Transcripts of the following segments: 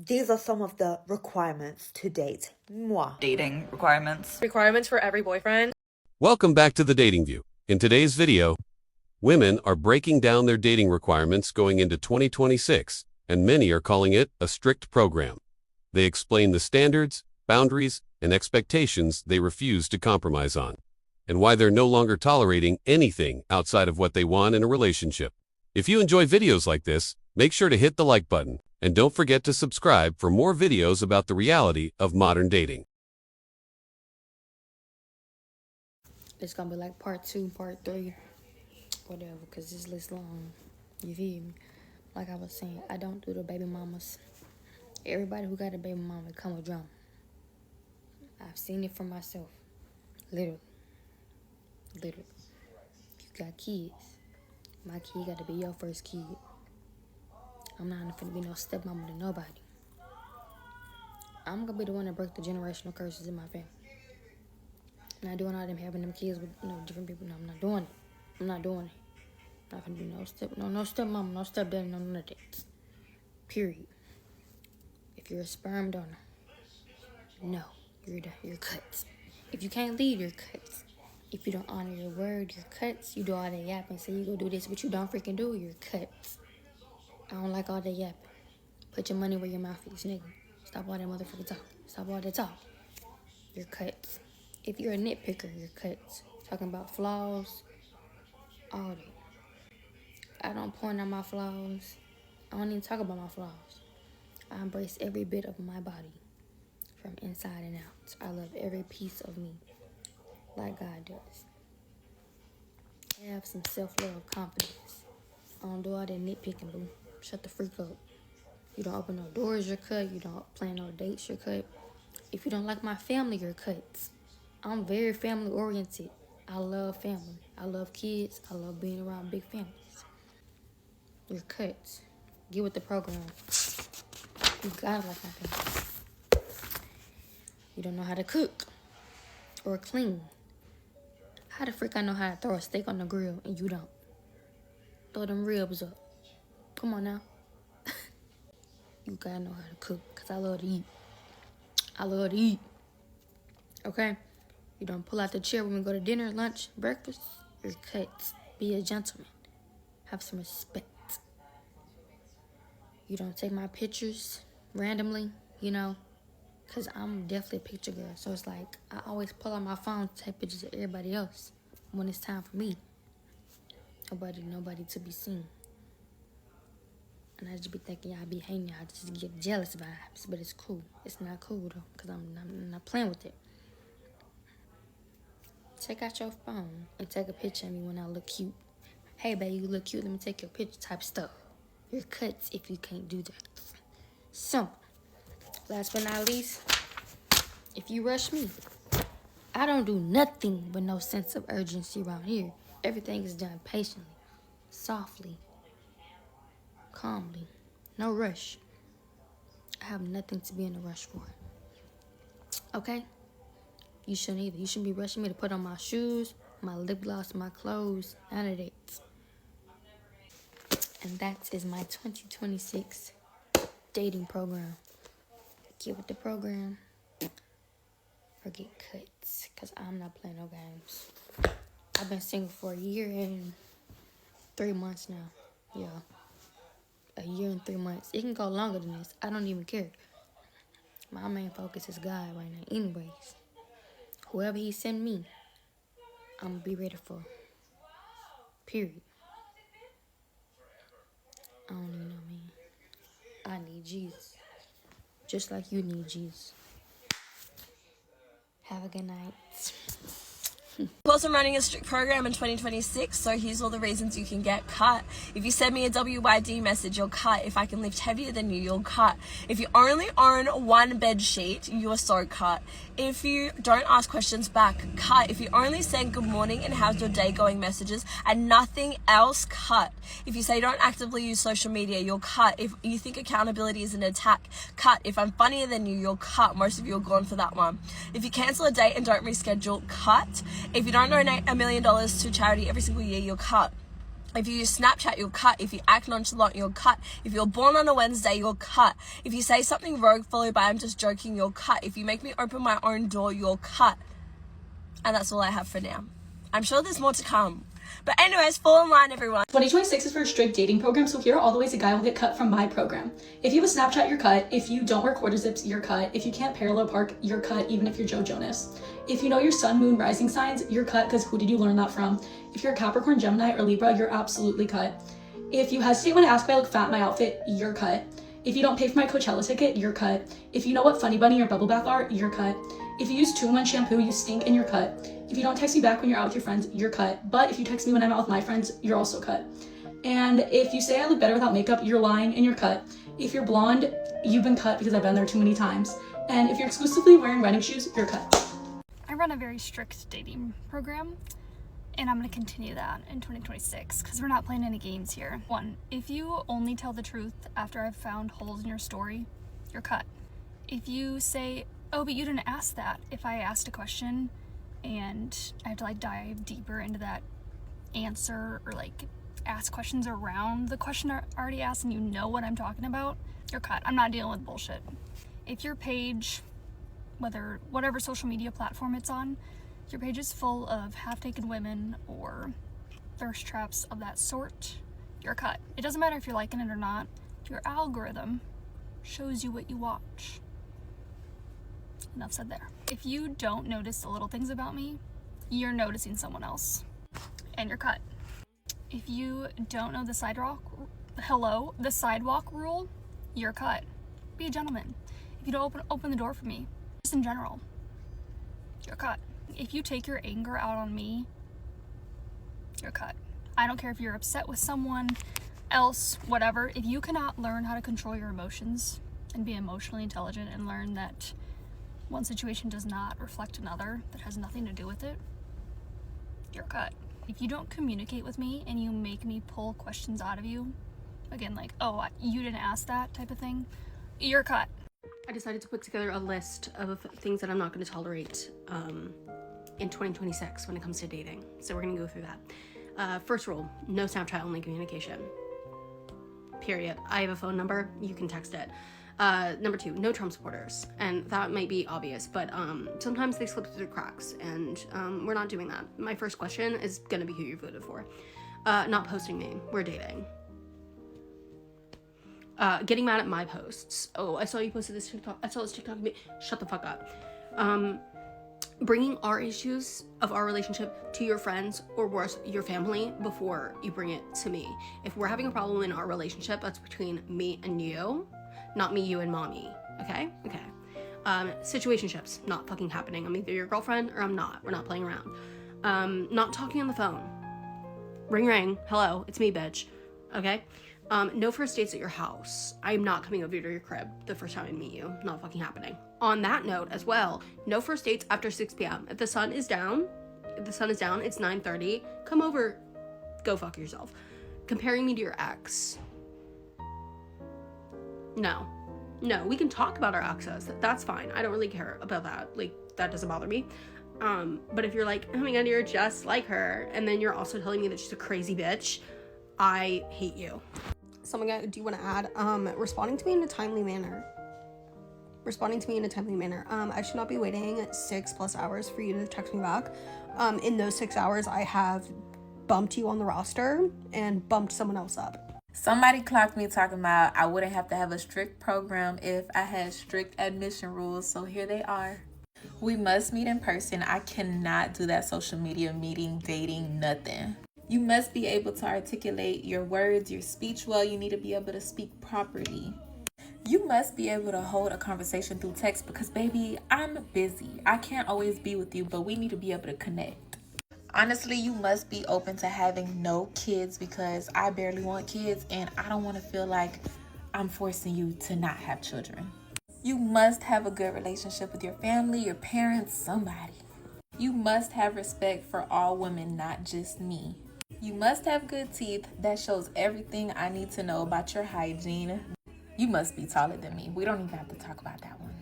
These are some of the requirements to date. Moi. Dating requirements. Requirements for every boyfriend. Welcome back to The Dating View. In today's video, women are breaking down their dating requirements going into 2026, and many are calling it a strict program. They explain the standards, boundaries, and expectations they refuse to compromise on, and why they're no longer tolerating anything outside of what they want in a relationship. If you enjoy videos like this, make sure to hit the like button, and don't forget to subscribe for more videos about the reality of modern dating. It's gonna be like part 2, part 3, whatever, because this list long. You feel me? Like I was saying, I don't do the baby mamas. Everybody who got a baby mama come with drama. I've seen it for myself. Literally. If you got kids, my kid got to be your first kid. I'm not finna be no stepmama to nobody. I'm gonna be the one that break the generational curses in my family. Not doing all them having them kids with different people. No, I'm not doing it. I'm not gonna do no stepmama, no stepdaddy, no none of that. Period. If you're a sperm donor, no, you're cut. If you can't lead, you're cut. If you don't honor your word, you're cut. You do all that yapping, say you go do this, but you don't freaking do, you're cut. I don't like all that yapping. Put your money where your mouth is, nigga. Stop all that motherfucking talk. Stop all that talk. You're cut. If you're a nitpicker, you're cut. Talking about flaws, all that. I don't point out my flaws. I don't even talk about my flaws. I embrace every bit of my body from inside and out. I love every piece of me like God does. I have some self-love, confidence. I don't do all that nitpicking, boo. Shut the freak up. You don't open no doors, you're cut. You don't plan no dates, you're cut. If you don't like my family, you're cut. I'm very family oriented. I love family. I love kids. I love being around big families. You're cut. Get with the program. You gotta like my family. You don't know how to cook or clean. How the frick I know how to throw a steak on the grill and you don't? Throw them ribs up. Come on now. You gotta know how to cook, because I love to eat. I love to eat. Okay? You don't pull out the chair when we go to dinner, lunch, breakfast. You're cut. Be a gentleman. Have some respect. You don't take my pictures randomly, because I'm definitely a picture girl. So it's like, I always pull out my phone to take pictures of everybody else when it's time for me. Nobody to be seen. And I just be thinking y'all be hating, y'all just get jealous vibes. But it's cool. It's not cool, though, because I'm not playing with it. Take out your phone and take a picture of me when I look cute. Hey, babe, you look cute. Let me take your picture type stuff. You're cut if you can't do that. Simple. Last but not least, if you rush me, I don't do nothing with no sense of urgency around here. Everything is done patiently, softly, calmly. No rush. I have nothing to be in a rush for. Okay? You shouldn't either. You shouldn't be rushing me to put on my shoes, my lip gloss, my clothes, none of that. And that is my 2026 dating program. Get with the program or get cut, because I'm not playing no games. I've been single for a year and 3 months now. Yeah. A year and 3 months. It can go longer than this. I don't even care. My main focus is God right now. Anyways, whoever he send me, I'm going to be ready for. Period. I don't even know, man. I need Jesus. Just like you need Jesus. Have a good night. Plus, I'm running a strict program in 2026, so here's all the reasons you can get cut. If you send me a WYD message, you're cut. If I can lift heavier than you, you're cut. If you only own one bed sheet, you are so cut. If you don't ask questions back, cut. If you only send good morning and how's your day going messages and nothing else, cut. If you say you don't actively use social media, you're cut. If you think accountability is an attack, cut. If I'm funnier than you, you're cut. Most of you are gone for that one. If you cancel a date and don't reschedule, cut. If you don't donate $1 million to charity every single year, you're cut. If you use Snapchat, you're cut. If you act nonchalant, you're cut. If you're born on a Wednesday, you're cut. If you say something rogue followed by I'm just joking, you're cut. If you make me open my own door, you're cut. And that's all I have for now. I'm sure there's more to come. But anyways, fall in line, everyone. 2026 is for a strict dating program, so here are all the ways a guy will get cut from my program. If you have a Snapchat, you're cut. If you don't wear quarter zips, you're cut. If you can't parallel park, you're cut, even if you're Joe Jonas. If you know your sun, moon, rising signs, you're cut, because who did you learn that from? If you're a Capricorn, Gemini, or Libra, you're absolutely cut. If you hesitate when I ask if I look fat in my outfit, you're cut. If you don't pay for my Coachella ticket, you're cut. If you know what Funny Bunny or Bubble Bath are, you're cut. If you use 2-in-1 shampoo, you stink and you're cut. If you don't text me back when you're out with your friends, you're cut. But if you text me when I'm out with my friends, you're also cut. And if you say I look better without makeup, you're lying and you're cut. If you're blonde, you've been cut because I've been there too many times. And if you're exclusively wearing running shoes, you're cut. I run a very strict dating program, and I'm going to continue that in 2026 because we're not playing any games here. 1, if you only tell the truth after I've found holes in your story, you're cut. If you say, oh, but you didn't ask that, if I asked a question and I have to like dive deeper into that answer or like ask questions around the question I already asked and you know what I'm talking about, you're cut. I'm not dealing with bullshit. If your page, whatever social media platform it's on, your page is full of half-naked women or thirst traps of that sort, you're cut. It doesn't matter if you're liking it or not. Your algorithm shows you what you watch. Enough said there. If you don't notice the little things about me, you're noticing someone else, and you're cut. If you don't know the sidewalk rule, you're cut. Be a gentleman. If you don't open the door for me, just in general, you're cut. If you take your anger out on me, you're cut. I don't care if you're upset with someone else, whatever. If you cannot learn how to control your emotions and be emotionally intelligent and learn that one situation does not reflect another, that has nothing to do with it, you're cut. If you don't communicate with me and you make me pull questions out of you, again, like, oh, you didn't ask that type of thing, you're cut. I decided to put together a list of things that I'm not going to tolerate in 2026 when it comes to dating. So we're going to go through that. First rule, no Snapchat only communication. Period. I have a phone number, you can text it. Number 2, no Trump supporters. And that might be obvious, but sometimes they slip through the cracks, and we're not doing that. My first question is going to be who you voted for. Not posting me. We're dating. Getting mad at my posts. Oh, I saw you posted this TikTok. I saw this TikTok. Shut the fuck up. Bringing our issues of our relationship to your friends, or worse, your family, before you bring it to me. If we're having a problem in our relationship, that's between me and you, not me, you, and mommy. Okay? Okay. Situationships, not fucking happening. I'm either your girlfriend or I'm not. We're not playing around. Not talking on the phone. Ring, ring. Hello, it's me, bitch. Okay? No first dates at your house. I'm not coming over to your crib the first time I meet you. Not fucking happening. On that note as well, no first dates after 6 p.m. If the sun is down, it's 9:30, come over, go fuck yourself. Comparing me to your ex. No, we can talk about our exes. That's fine. I don't really care about that. Like, that doesn't bother me. But if you're like, oh my god, you're just like her, and then you're also telling me that she's a crazy bitch, I hate you. Something I do want to add, responding to me in a timely manner. I should not be waiting 6+ hours for you to text me back. In those 6 hours, I have bumped you on the roster and bumped someone else up. Somebody clocked me talking about I wouldn't have to have a strict program if I had strict admission rules, so here they are. We must meet in person. I cannot do that social media meeting, dating, nothing. You must be able to articulate your words, your speech well. You need to be able to speak properly. You must be able to hold a conversation through text because, baby, I'm busy. I can't always be with you, but we need to be able to connect. Honestly, you must be open to having no kids because I barely want kids and I don't want to feel like I'm forcing you to not have children. You must have a good relationship with your family, your parents, somebody. You must have respect for all women, not just me. You must have good teeth. That shows everything I need to know about your hygiene. You must be taller than me. We don't even have to talk about that one.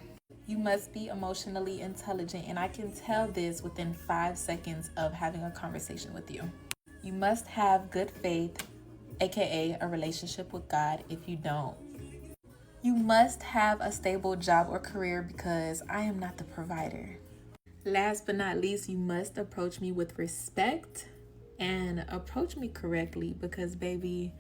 You must be emotionally intelligent, and I can tell this within 5 seconds of having a conversation with you. You must have good faith, aka a relationship with God. If you don't, you must have a stable job or career because I am not the provider. Last but not least, you must approach me with respect and approach me correctly because, baby,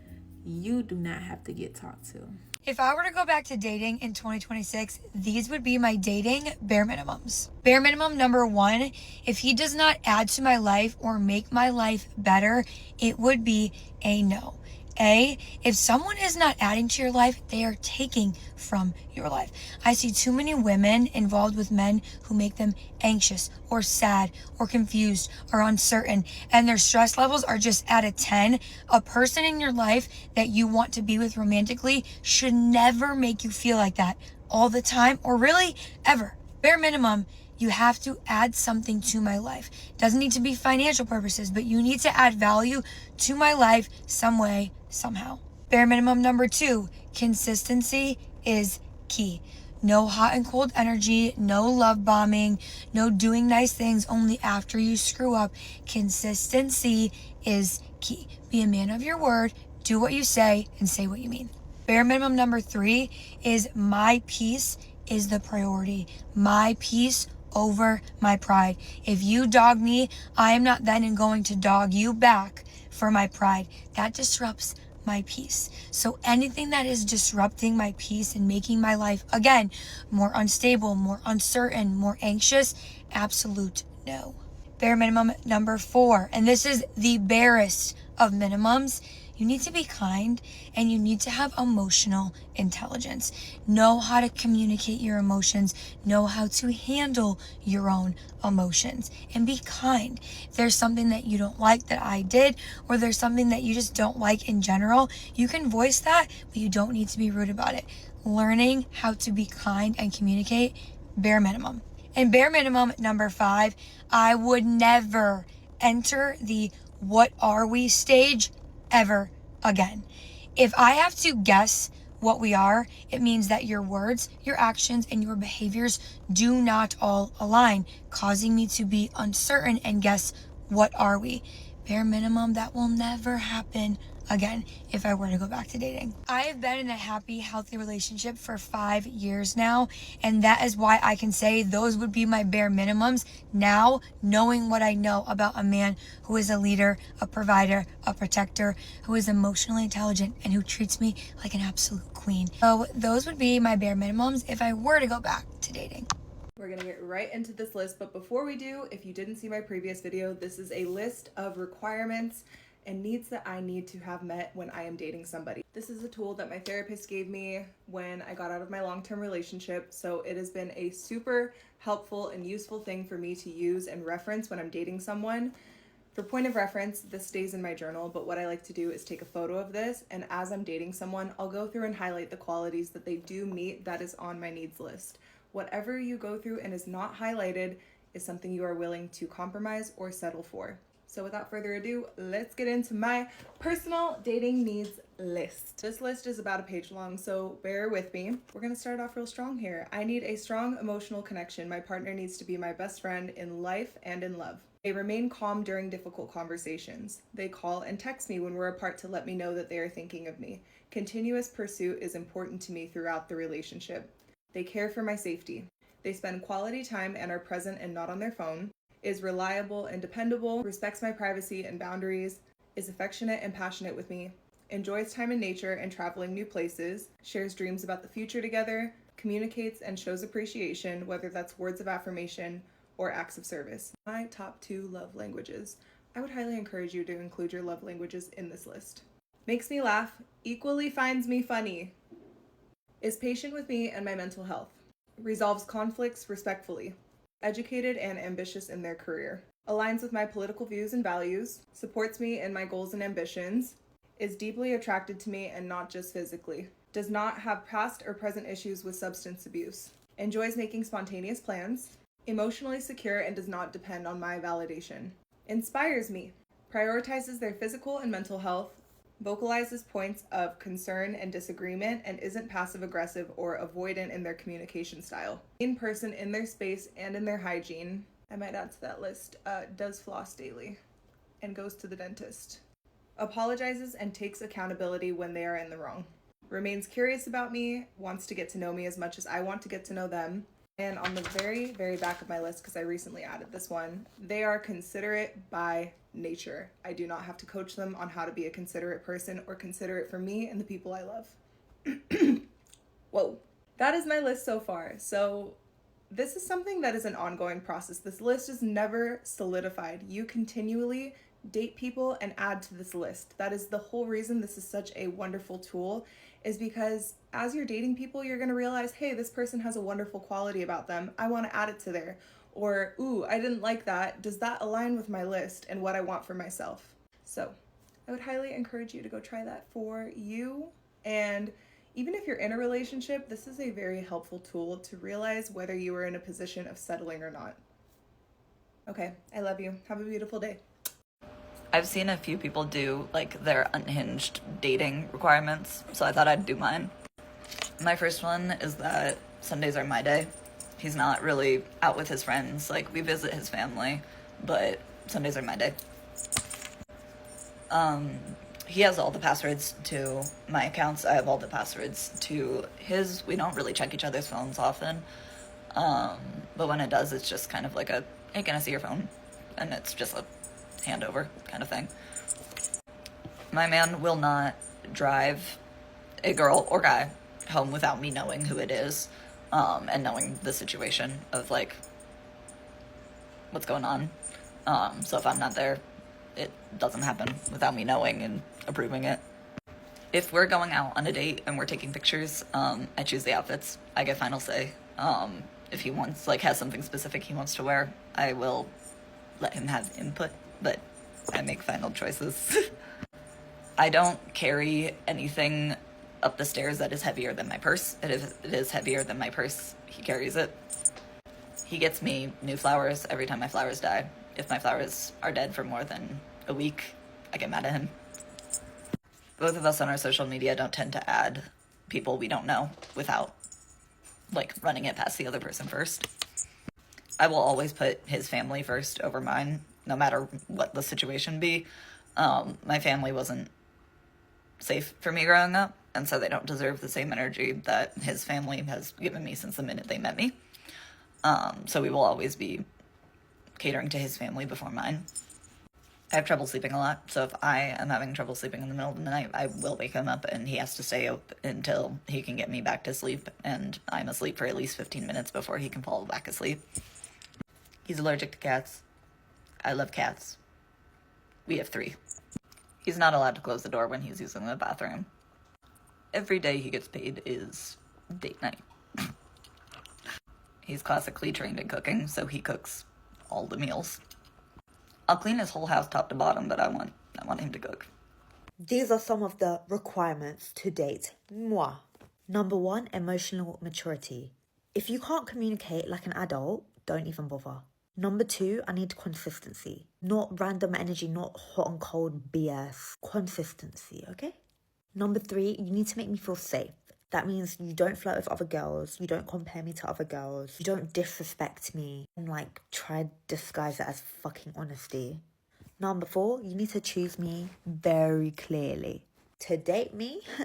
you do not have to get talked to. If I were to go back to dating in 2026, these would be my dating bare minimums. Bare minimum number 1, if he does not add to my life or make my life better, it would be a no. If someone is not adding to your life, they are taking from your life. I see too many women involved with men who make them anxious or sad or confused or uncertain, and their stress levels are just at a 10. A person in your life that you want to be with romantically should never make you feel like that all the time or really ever. Bare minimum, you have to add something to my life. Doesn't need to be financial purposes, but you need to add value to my life some way, somehow. Bare minimum number 2, consistency is key. No hot and cold energy, no love bombing, no doing nice things only after you screw up. Consistency is key. Be a man of your word, do what you say, and say what you mean. Bare minimum number 3 is my peace is the priority. My peace over my pride. If you dog me, I am not then going to dog you back for my pride. That disrupts my peace. So anything that is disrupting my peace and making my life, again, more unstable, more uncertain, more anxious, absolute no. Bare minimum number 4, and this is the barest of minimums. You need to be kind and you need to have emotional intelligence. Know how to communicate your emotions, know how to handle your own emotions, and be kind. If there's something that you don't like that I did, or there's something that you just don't like in general, you can voice that, but you don't need to be rude about it. Learning how to be kind and communicate, bare minimum. And bare minimum number 5, I would never enter the what are we stage ever again. If I have to guess what we are, it means that your words, your actions, and your behaviors do not all align, causing me to be uncertain and guess what are we. Bare minimum, that will never happen again if I were to go back to dating. I have been in a happy, healthy relationship for 5 years now, and that is why I can say those would be my bare minimums now, knowing what I know about a man who is a leader, a provider, a protector, who is emotionally intelligent, and who treats me like an absolute queen. So those would be my bare minimums if I were to go back to dating. We're gonna get right into this list, but before we do, if you didn't see my previous video, this is a list of requirements and needs that I need to have met when I am dating somebody. This is a tool that my therapist gave me when I got out of my long-term relationship, so it has been a super helpful and useful thing for me to use and reference when I'm dating someone. For point of reference, this stays in my journal, but what I like to do is take a photo of this, and as I'm dating someone, I'll go through and highlight the qualities that they do meet that is on my needs list. Whatever you go through and is not highlighted is something you are willing to compromise or settle for. So without further ado, let's get into my personal dating needs list. This list is about a page long, so bear with me. We're gonna start off real strong here. I need a strong emotional connection. My partner needs to be my best friend in life and in love. They remain calm during difficult conversations. They call and text me when we're apart to let me know that they are thinking of me. Continuous pursuit is important to me throughout the relationship. They care for my safety. They spend quality time and are present and not on their phone. Is reliable and dependable, respects my privacy and boundaries, is affectionate and passionate with me, enjoys time in nature and traveling new places, shares dreams about the future together, communicates and shows appreciation, whether that's words of affirmation or acts of service. My top 2 love languages. I would highly encourage you to include your love languages in this list. Makes me laugh, equally finds me funny, is patient with me and my mental health, resolves conflicts respectfully, educated and ambitious in their career, aligns with my political views and values, supports me in my goals and ambitions, is deeply attracted to me and not just physically, does not have past or present issues with substance abuse, enjoys making spontaneous plans, emotionally secure and does not depend on my validation, inspires me, prioritizes their physical and mental health, vocalizes points of concern and disagreement, and isn't passive-aggressive or avoidant in their communication style. In person, in their space, and in their hygiene. I might add to that list, does floss daily. and goes to the dentist. Apologizes and takes accountability when they are in the wrong. Remains curious about me, wants to get to know me as much as I want to get to know them. And on the very, very back of my list, because I recently added this one, they are considerate by nature. I do not have to coach them on how to be a considerate person or considerate for me and the people I love. Whoa. That is my list so far. So this is something that is an ongoing process. This list is never solidified. You continually date people and add to this list. That is the whole reason this is such a wonderful tool, is because as you're dating people, you're going to realize, hey, this person has a wonderful quality about them. I want to add it to there. Or, ooh, I didn't like that. Does that align with my list and what I want for myself? So I would highly encourage you to go try that for you. And even if you're in a relationship, this is a very helpful tool to realize whether you are in a position of settling or not. Okay, I love you. Have a beautiful day. I've seen a few people do like their unhinged dating requirements, so I thought I'd do mine. My first one is that Sundays are my day. He's not really out with his friends, like we visit his family, but Sundays are my day. He has all the passwords to my accounts. I have all the passwords to his. We don't really check each other's phones often, but when it does, it's just kind of like a, hey, can I see your phone? And it's just a handover kind of thing. My man will not drive a girl or guy home without me knowing who it is, and knowing the situation of like what's going on. So if I'm not there, it doesn't happen without me knowing and approving it. If we're going out on a date and we're taking pictures, I choose the outfits. I get final say. If he wants, like, has something specific he wants to wear, I will let him have input, but I make final choices. I don't carry anything up the stairs that is heavier than my purse. If it is heavier than my purse, he carries it. He gets me new flowers every time my flowers die. If my flowers are dead for more than a week, I get mad at him. Both of us on our social media don't tend to add people we don't know without, like, running it past the other person first. I will always put his family first over mine, no matter what the situation be. My family wasn't safe for me growing up, and so they don't deserve the same energy that his family has given me since the minute they met me. So we will always be catering to his family before mine. I have trouble sleeping a lot, so if I am having trouble sleeping in the middle of the night, I will wake him up and he has to stay up until he can get me back to sleep, and I'm asleep for at least 15 minutes before he can fall back asleep. He's allergic to cats. I love cats. We have 3. He's not allowed to close the door when he's using the bathroom. Every day he gets paid is date night. He's classically trained in cooking, so he cooks all the meals. I'll clean his whole house top to bottom, but I want him to cook. These are some of the requirements to date moi. Number 1, emotional maturity. If you can't communicate like an adult, don't even bother. Number 2, I need consistency. Not random energy, not hot and cold BS. Consistency, okay? Number 3, you need to make me feel safe. That means you don't flirt with other girls, you don't compare me to other girls, you don't disrespect me and like try to disguise it as fucking honesty. Number 4, you need to choose me very clearly. To date me, you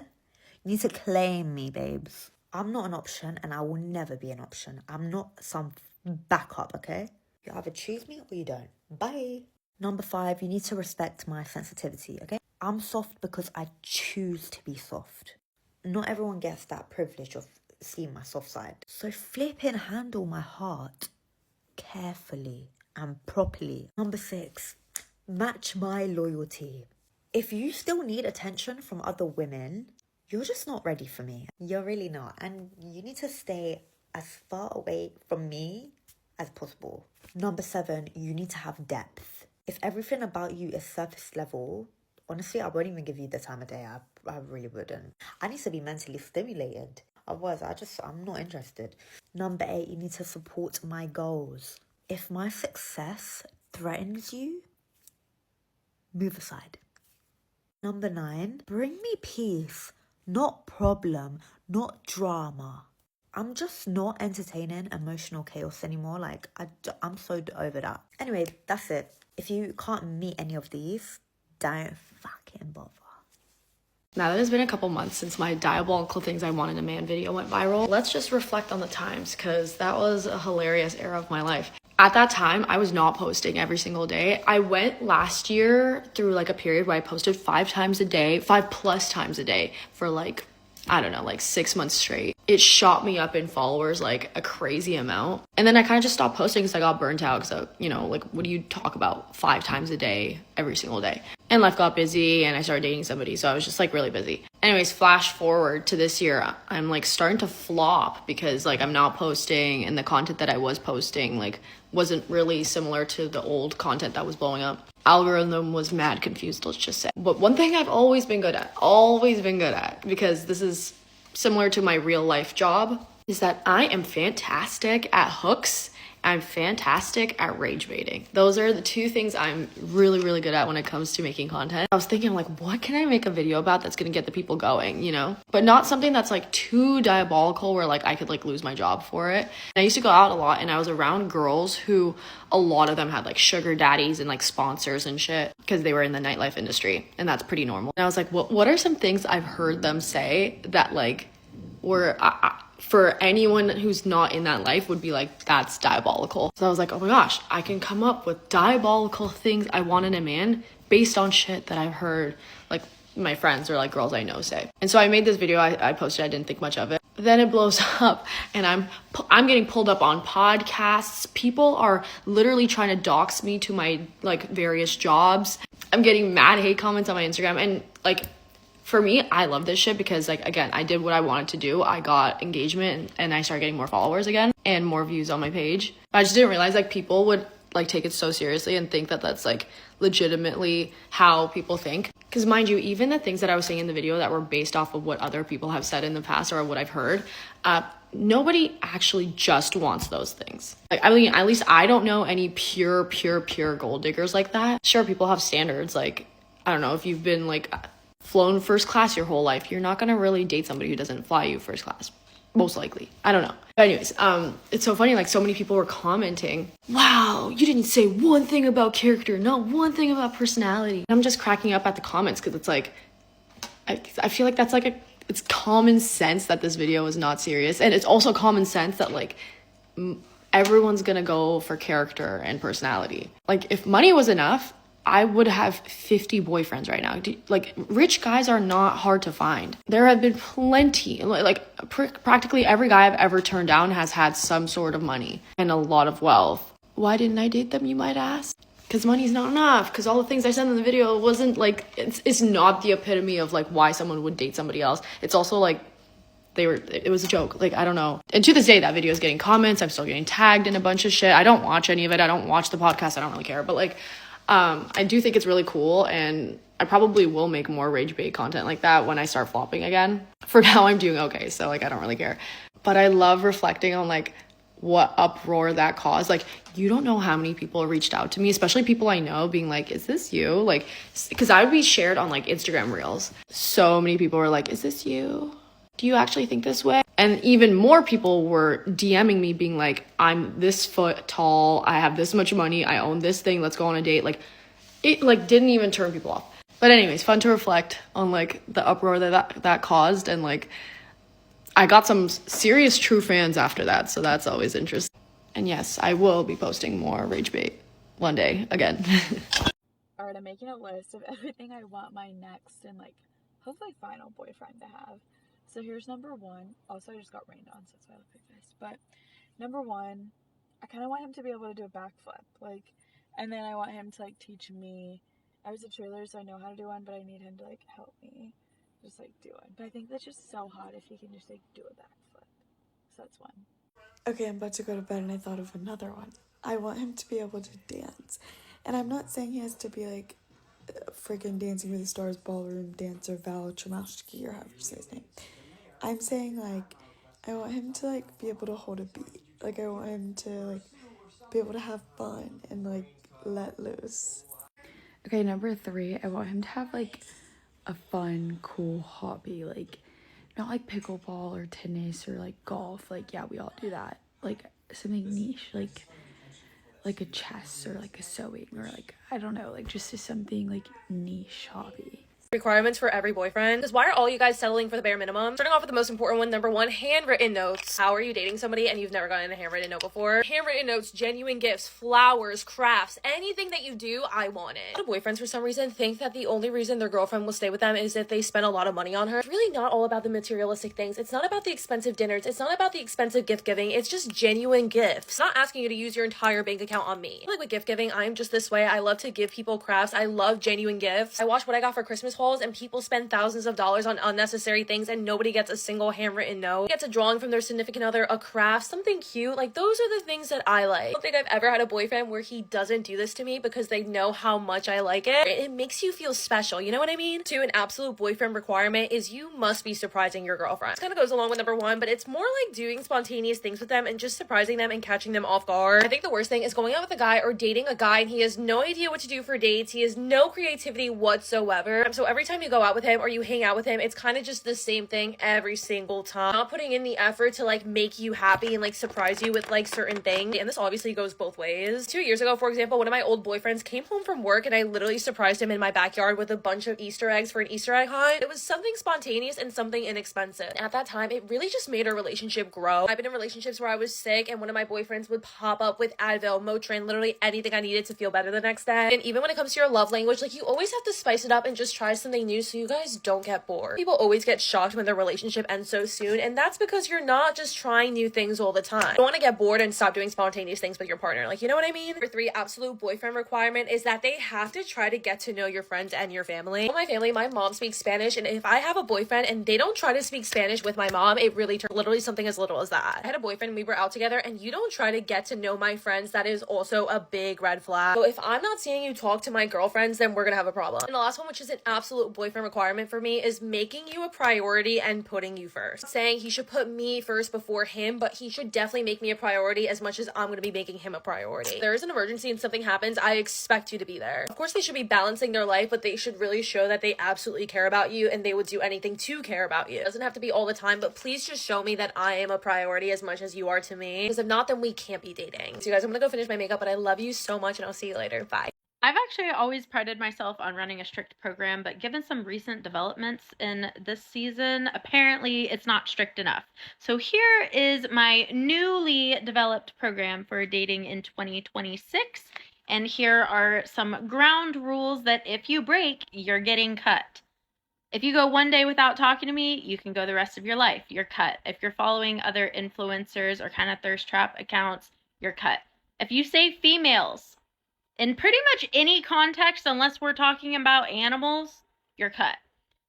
need to claim me, babes. I'm not an option and I will never be an option. I'm not some backup, okay? You either choose me or you don't. Bye. Number 5, you need to respect my sensitivity, okay? I'm soft because I choose to be soft. Not everyone gets that privilege of seeing my soft side. So flipping handle my heart carefully and properly. Number 6, match my loyalty. If you still need attention from other women, you're just not ready for me. You're really not. And you need to stay as far away from me as possible. Number 7, you need to have depth. If everything about you is surface level, honestly, I won't even give you the time of day. I really wouldn't. I need to be mentally stimulated. Otherwise, I'm not interested. Number 8, you need to support my goals. If my success threatens you, move aside. Number 9, bring me peace, not problem, not drama. I'm just not entertaining emotional chaos anymore. Like, I'm so over that. Anyway, that's it. If you can't meet any of these, don't fucking bother. Now that it's been a couple months since my diabolical things I want in a man video went viral, let's just reflect on the times, because that was a hilarious era of my life. At that time, I was not posting every single day. I went last year through like a period where I posted 5 times a day, 5+ times a day for like, I don't know, like 6 months straight. It shot me up in followers like a crazy amount. And then I kind of just stopped posting because I got burnt out. So, you know, like, what do you talk about 5 times a day, every single day? And life got busy and I started dating somebody. So I was just like really busy. Anyways, flash forward to this year, I'm like starting to flop because like I'm not posting, and the content that I was posting like wasn't really similar to the old content that was blowing up. Algorithm was mad confused, let's just say. But one thing I've always been good at, because this is similar to my real life job, is that I am fantastic at hooks. I'm fantastic at rage baiting. Those are the 2 things I'm really, really good at when it comes to making content. I was thinking like, what can I make a video about that's gonna get the people going, you know? But not something that's like too diabolical where like I could like lose my job for it. And I used to go out a lot and I was around girls who a lot of them had like sugar daddies and like sponsors and shit because they were in the nightlife industry, and that's pretty normal. And I was like, what are some things I've heard them say that like were for anyone who's not in that life would be like, that's diabolical. So I was like, oh my gosh, I can come up with diabolical things I want in a man based on shit that I've heard like my friends or like girls I know say. And so I made this video, I posted, I didn't think much of it. Then it blows up and I'm getting pulled up on podcasts. People are literally trying to dox me to my like various jobs. I'm getting mad hate comments on my Instagram, and like, for me, I love this shit because, like, again, I did what I wanted to do. I got engagement and I started getting more followers again and more views on my page. But I just didn't realize, like, people would, like, take it so seriously and think that that's, like, legitimately how people think. Because, mind you, even the things that I was saying in the video that were based off of what other people have said in the past or what I've heard, nobody actually just wants those things. Like, I mean, at least I don't know any pure gold diggers like that. Sure, people have standards. Like, I don't know, if you've been, like, flown first class your whole life, you're not gonna really date somebody who doesn't fly you first class, most likely. I don't know. But anyways, it's so funny, like so many people were commenting, wow, you didn't say one thing about character, not one thing about personality. And I'm just cracking up at the comments because it's like, I feel like that's like it's common sense that this video is not serious, and it's also common sense that like everyone's gonna go for character and personality. Like, if money was enough, I would have 50 boyfriends right now. Like, rich guys are not hard to find. There have been plenty, like practically every guy I've ever turned down has had some sort of money and a lot of wealth. Why didn't I date them, you might ask? Because money's not enough. Because all the things I said in the video wasn't like, it's not the epitome of like why someone would date somebody else. It's also like, it was a joke. Like, I don't know. And to this day, that video is getting comments. I'm still getting tagged in a bunch of shit. I don't watch any of it. I don't watch the podcast. I don't really care. But like, I do think it's really cool, and I probably will make more rage bait content like that when I start flopping again. For now, I'm doing okay, so like I don't really care. But I love reflecting on like what uproar that caused. Like, you don't know how many people reached out to me, especially people I know, being like, is this you? Like, because I would be shared on like Instagram reels. So many people were like, is this you? Do you actually think this way? And even more people were DMing me being like, I'm this foot tall, I have this much money, I own this thing, let's go on a date. Like, it like didn't even turn people off. But anyways, fun to reflect on like the uproar that caused, and like I got some serious true fans after that, so that's always interesting. And yes, I will be posting more rage bait one day again. Alright, I'm making a list of everything I want my next and like hopefully final boyfriend to have. So here's number 1. Also, I just got rained on, so that's why I look like this. But number 1, I kind of want him to be able to do a backflip, like, and then I want him to like teach me. I was a cheerleader, so I know how to do one, but I need him to like help me just like do it. But I think that's just so hot if he can just like do a backflip. So that's 1. Okay, I'm about to go to bed and I thought of another one. I want him to be able to dance. And I'm not saying he has to be like freaking Dancing with the Stars ballroom dancer Val Tremashki or however you say his name. I'm saying like I want him to like be able to hold a beat. Like, I want him to like be able to have fun and like let loose. Okay, number 3, I want him to have like a fun, cool hobby, like not like pickleball or tennis or like golf. Like, yeah, we all do that. Like something niche, like like a chess or like a sewing or like, I don't know, like just something like niche hobby. Requirements for every boyfriend. Because why are all you guys settling for the bare minimum? Starting off with the most important one, number one, handwritten notes. How are you dating somebody and you've never gotten a handwritten note before? Handwritten notes, genuine gifts, flowers, crafts, anything that you do, I want it. A lot of boyfriends for some reason think that the only reason their girlfriend will stay with them is if they spend a lot of money on her. It's really not all about the materialistic things. It's not about the expensive dinners. It's not about the expensive gift giving. It's just genuine gifts. Not asking you to use your entire bank account on me. Like with gift giving, I'm just this way. I love to give people crafts. I love genuine gifts. I watch what I got for Christmas hauls and people spend thousands of dollars on unnecessary things and nobody gets a single handwritten note. Gets a drawing from their significant other, a craft, something cute. Like those are the things that I like. I don't think I've ever had a boyfriend where he doesn't do this to me because they know how much I like it. It makes you feel special, you know what I mean? Two, an absolute boyfriend requirement is you must be surprising your girlfriend. This kind of goes along with number one, but it's more like doing spontaneous things with them and just surprising them and catching them off guard. I think the worst thing is going out with a guy or dating a guy and he has no idea what to do for dates. He has no creativity whatsoever. So every time you go out with him or you hang out with him, it's kind of just the same thing every single time. Not putting in the effort to like make you happy and like surprise you with like certain things. And this obviously goes both ways. 2 years ago, for example, one of my old boyfriends came home from work and I literally surprised him in my backyard with a bunch of Easter eggs for an Easter egg hunt. It was something spontaneous and something inexpensive. At that time, it really just made our relationship grow. I've been in relationships where I was sick and one of my boyfriends would pop up with Advil, Motrin, literally anything I needed to feel better the next day. And even when it comes to your love language, like you always have to spice it up and just try something new so you guys don't get bored. People always get shocked when their relationship ends so soon, and that's because you're not just trying new things all the time. You don't want to get bored and stop doing spontaneous things with your partner. Like, you know what I mean? Number three, absolute boyfriend requirement is that they have to try to get to know your friends and your family. My family, my mom speaks Spanish, and if I have a boyfriend and they don't try to speak Spanish with my mom, it really turns literally something as little as that. I had a boyfriend and we were out together, and you don't try to get to know my friends, that is also a big red flag. So if I'm not seeing you talk to my girlfriends, then we're gonna have a problem. And the last one, which is an absolute boyfriend requirement for me, is making you a priority and putting you first. Saying he should put me first before him, but he should definitely make me a priority as much as I'm going to be making him a priority. If there is an emergency and something happens, I expect you to be there. Of course, they should be balancing their life, but they should really show that they absolutely care about you and they would do anything to care about you. It doesn't have to be all the time, but please just show me that I am a priority as much as you are to me. Because if not, then we can't be dating. So you guys, I'm going to go finish my makeup, but I love you so much and I'll see you later. Bye. I've actually always prided myself on running a strict program, but given some recent developments in this season, apparently it's not strict enough. So here is my newly developed program for dating in 2026, and here are some ground rules that if you break, you're getting cut. If you go one day without talking to me, you can go the rest of your life. You're cut. If you're following other influencers or kind of thirst trap accounts, you're cut. If you say females in pretty much any context, unless we're talking about animals, you're cut.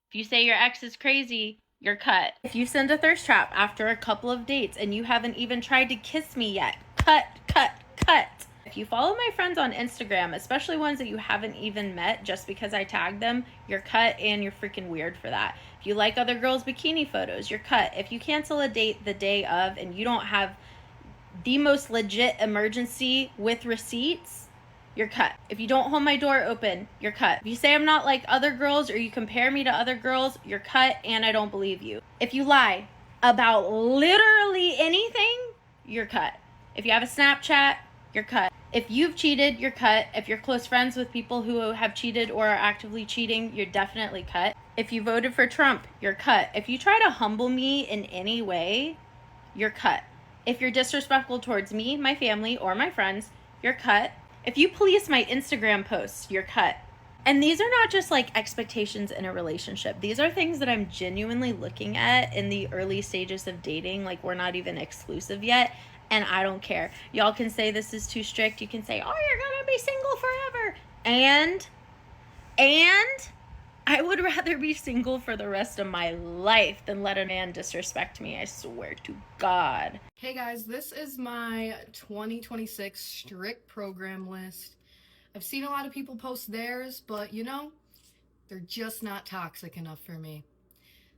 If you say your ex is crazy, you're cut. If you send a thirst trap after a couple of dates and you haven't even tried to kiss me yet, cut, cut, cut. If you follow my friends on Instagram, especially ones that you haven't even met just because I tagged them, you're cut and you're freaking weird for that. If you like other girls' bikini photos, you're cut. If you cancel a date the day of and you don't have the most legit emergency with receipts, you're cut. If you don't hold my door open, you're cut. If you say I'm not like other girls or you compare me to other girls, you're cut and I don't believe you. If you lie about literally anything, you're cut. If you have a Snapchat, you're cut. If you've cheated, you're cut. If you're close friends with people who have cheated or are actively cheating, you're definitely cut. If you voted for Trump, you're cut. If you try to humble me in any way, you're cut. If you're disrespectful towards me, my family, or my friends, you're cut. If you police my Instagram posts, you're cut. And these are not just like expectations in a relationship. These are things that I'm genuinely looking at in the early stages of dating. Like, we're not even exclusive yet. And I don't care. Y'all can say this is too strict. You can say, oh, you're gonna be single forever. And I would rather be single for the rest of my life than let a man disrespect me. I swear to God. Hey guys, this is my 2026 strict program list. I've seen a lot of people post theirs, but you know, they're just not toxic enough for me.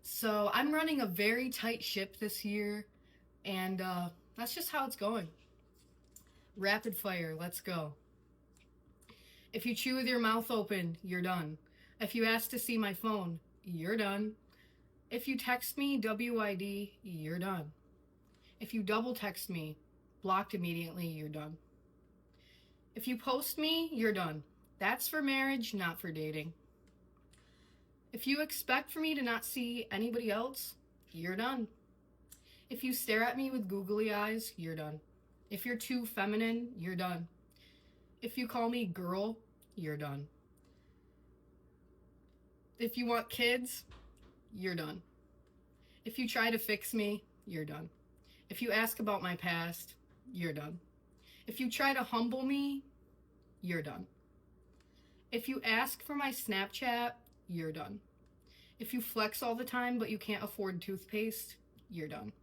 So I'm running a very tight ship this year, and that's just how it's going. Rapid fire, let's go. If you chew with your mouth open, you're done. If you ask to see my phone, you're done. If you text me WID, you're done. If you double text me, blocked immediately, you're done. If you post me, you're done. That's for marriage, not for dating. If you expect for me to not see anybody else, you're done. If you stare at me with googly eyes, you're done. If you're too feminine, you're done. If you call me girl, you're done. If you want kids, you're done. If you try to fix me, you're done. If you ask about my past, you're done. If you try to humble me, you're done. If you ask for my Snapchat, you're done. If you flex all the time but you can't afford toothpaste, you're done.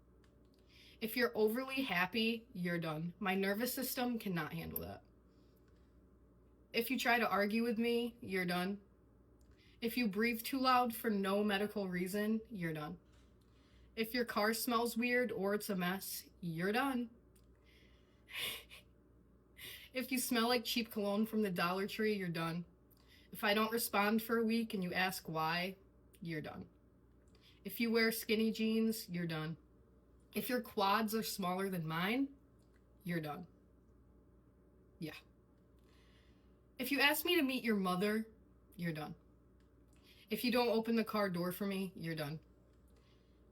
If you're overly happy, you're done. My nervous system cannot handle that. If you try to argue with me, you're done. If you breathe too loud for no medical reason, you're done. If your car smells weird or it's a mess, you're done. If you smell like cheap cologne from the Dollar Tree, you're done. If I don't respond for a week and you ask why, you're done. If you wear skinny jeans, you're done. If your quads are smaller than mine, you're done. Yeah. If you ask me to meet your mother, you're done. If you don't open the car door for me, you're done.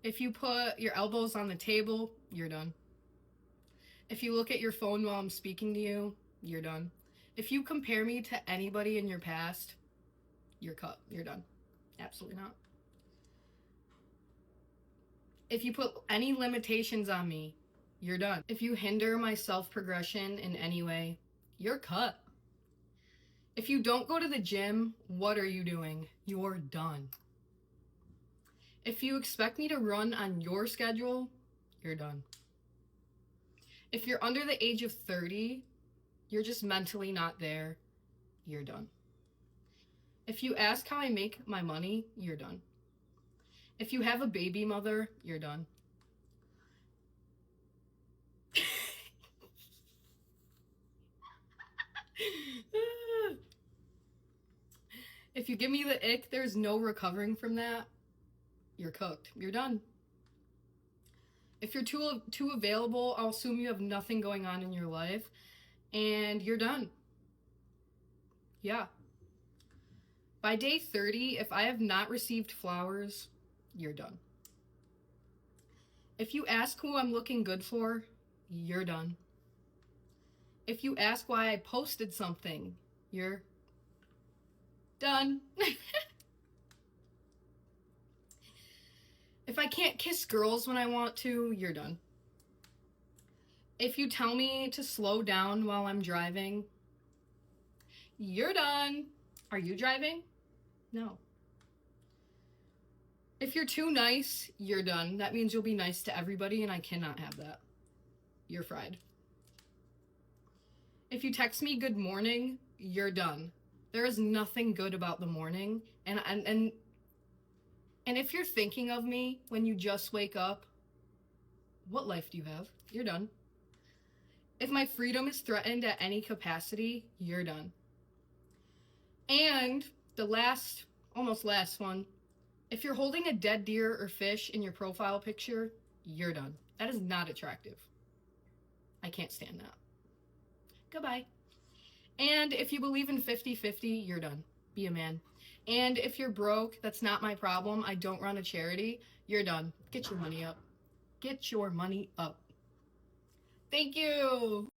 If you put your elbows on the table, you're done. If you look at your phone while I'm speaking to you, you're done. If you compare me to anybody in your past, you're cut. You're done. Absolutely not. If you put any limitations on me, you're done. If you hinder my self-progression in any way, you're cut. If you don't go to the gym, what are you doing? You're done. If you expect me to run on your schedule, you're done. If you're under the age of 30, you're just mentally not there, you're done. If you ask how I make my money, you're done. If you have a baby mother, you're done. If you give me the ick, there's no recovering from that, you're cooked. You're done. If you're too available, I'll assume you have nothing going on in your life, and you're done. Yeah. By day 30, if I have not received flowers, you're done. If you ask who I'm looking good for, you're done. If you ask why I posted something, you're done. If I can't kiss girls when I want to, you're done. If you tell me to slow down while I'm driving, you're done. Are you driving? No. If you're too nice, you're done. That means you'll be nice to everybody, and I cannot have that. You're fried. If you text me good morning, you're done. There is nothing good about the morning, and if you're thinking of me when you just wake up, what life do you have? You're done. If my freedom is threatened at any capacity, you're done. And the almost last one, if you're holding a dead deer or fish in your profile picture, you're done. That is not attractive. I can't stand that. Goodbye. And if you believe in 50-50, you're done. Be a man. And if you're broke, that's not my problem. I don't run a charity. You're done. Get your money up. Get your money up. Thank you.